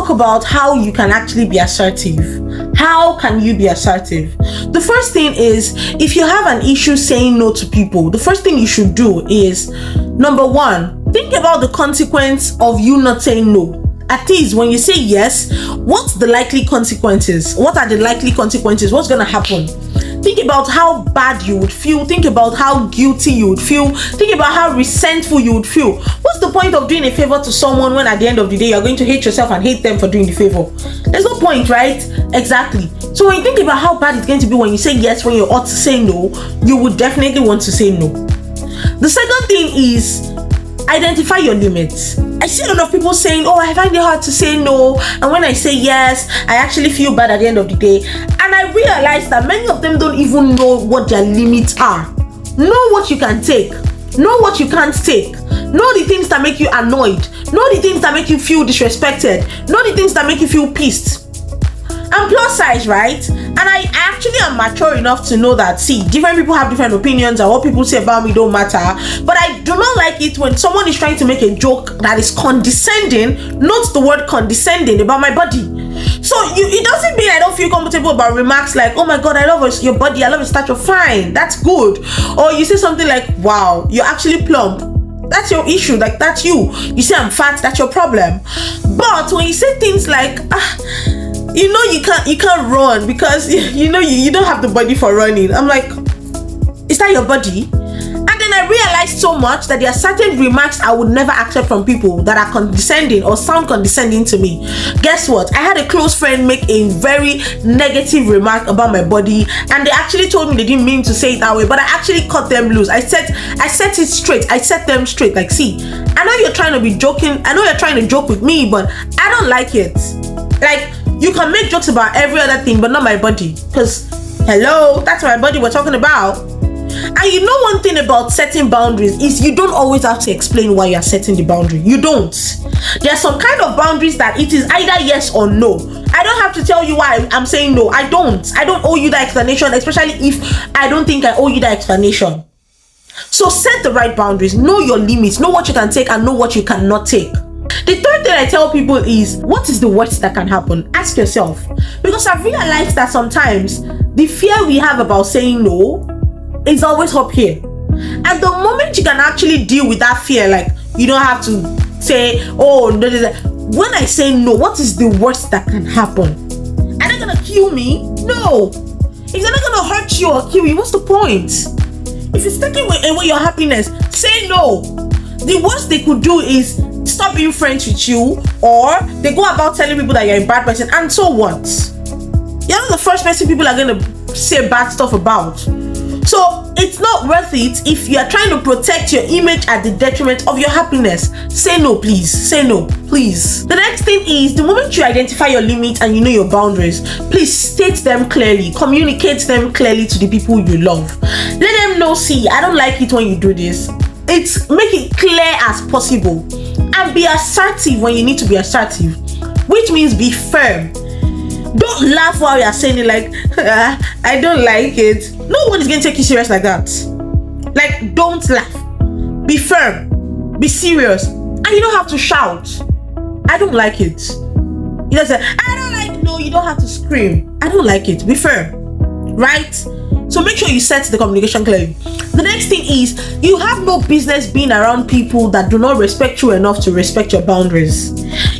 talk about how you can actually be assertive. How can you be assertive? The first thing is, if you have an issue saying no to people, the first thing you should do is, number one, think about the consequence of you not saying no. At least when you say yes, what's the likely consequences? What are the likely consequences? What's going to happen? Think about how bad you would feel. Think about how guilty you would feel. Think about how resentful you would feel. What's the point of doing a favor to someone when at the end of the day you're going to hate yourself and hate them for doing the favor? There's no point, right? Exactly. So when you think about how bad it's going to be when you say yes, when you ought to say no, you would definitely want to say no. The second thing is, identify your limits. I see a lot of people saying, oh, I find it hard to say no, and when I say yes, I actually feel bad at the end of the day. And I realize that many of them don't even know what their limits are. Know what you can take, know what you can't take, know the things that make you annoyed, know the things that make you feel disrespected, know the things that make you feel pissed. I'm plus size, right? And I actually am mature enough to know that, see, different people have different opinions and what people say about me don't matter. But I do not like it when someone is trying to make a joke that is condescending, not the word condescending, about my body. So it doesn't mean I don't feel comfortable about remarks like, oh my God, I love your body, I love your stature, fine, that's good. Or you say something like, wow, you're actually plump. That's your issue, like that's you. You say I'm fat, that's your problem. But when you say things like, you can't run because you don't have the body for running. I'm like, is that your body? And then I realized so much that there are certain remarks I would never accept from people that are condescending or sound condescending to me. Guess what? I had a close friend make a very negative remark about my body, and they actually told me they didn't mean to say it that way, but I actually cut them loose. I set it straight. I set them straight. Like, see, I know you're trying to be joking. I know you're trying to joke with me, but I don't like it. Like, you can make jokes about every other thing, but not my body. Because, hello, that's my body we're talking about. And you know one thing about setting boundaries is you don't always have to explain why you're setting the boundary. You don't. There are some kind of boundaries that it is either yes or no. I don't have to tell you why I'm saying no. I don't owe you that explanation, especially if I don't think I owe you that explanation. So set the right boundaries. Know your limits. Know what you can take and know what you cannot take. The third thing I tell people is, what is the worst that can happen? Ask yourself. Because I've realized that sometimes the fear we have about saying no is always up here. And the moment you can actually deal with that fear, like, you don't have to say, oh, no, when I say no, what is the worst that can happen? Are they gonna kill me? No. If they're not gonna hurt you or kill you, what's the point? If it's taking away your happiness, say no. The worst they could do is stop being friends with you, or they go about telling people that you're a bad person, and so what? You're not the first person people are going to say bad stuff about. So it's not worth it if you are trying to protect your image at the detriment of your happiness. Say no, please. Say no, please. The next thing is, the moment you identify your limits and you know your boundaries, please state them clearly. Communicate them clearly to the people you love. Let them know, see, I don't like it when you do this. Make it clear as possible. And be assertive when you need to be assertive, which means be firm. Don't laugh while you're saying it, like, I don't like it. No one is going to take you serious like that. Like, don't laugh. Be firm. Be serious. And you don't have to shout, I don't like it. You don't say, I don't like it. No, you don't have to scream, I don't like it. Be firm. Right? So make sure you set the communication clearly. The next thing is, you have no business being around people that do not respect you enough to respect your boundaries.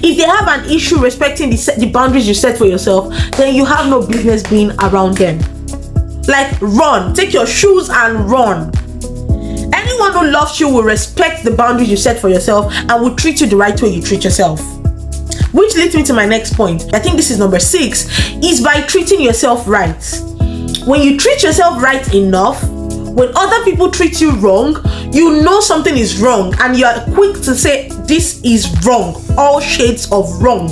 If they have an issue respecting the boundaries you set for yourself, then you have no business being around them. Like, run. Take your shoes and run. Anyone who loves you will respect the boundaries you set for yourself and will treat you the right way you treat yourself. Which leads me to my next point. I think this is number 6, is by treating yourself right. When you treat yourself right enough, when other people treat you wrong, you know something is wrong and you are quick to say, this is wrong, all shades of wrong.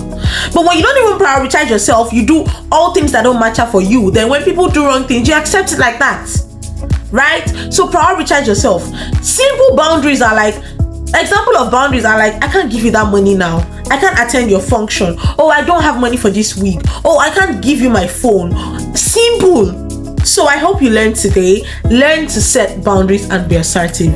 But when you don't even prioritize yourself, you do all things that don't matter for you, then when people do wrong things, you accept it like that, right? So prioritize yourself. Simple boundaries are like, example of boundaries are like, I can't give you that money now. I can't attend your function. Oh, I don't have money for this week. Oh, I can't give you my phone. Simple. So I hope you learned today. Learn to set boundaries and be assertive.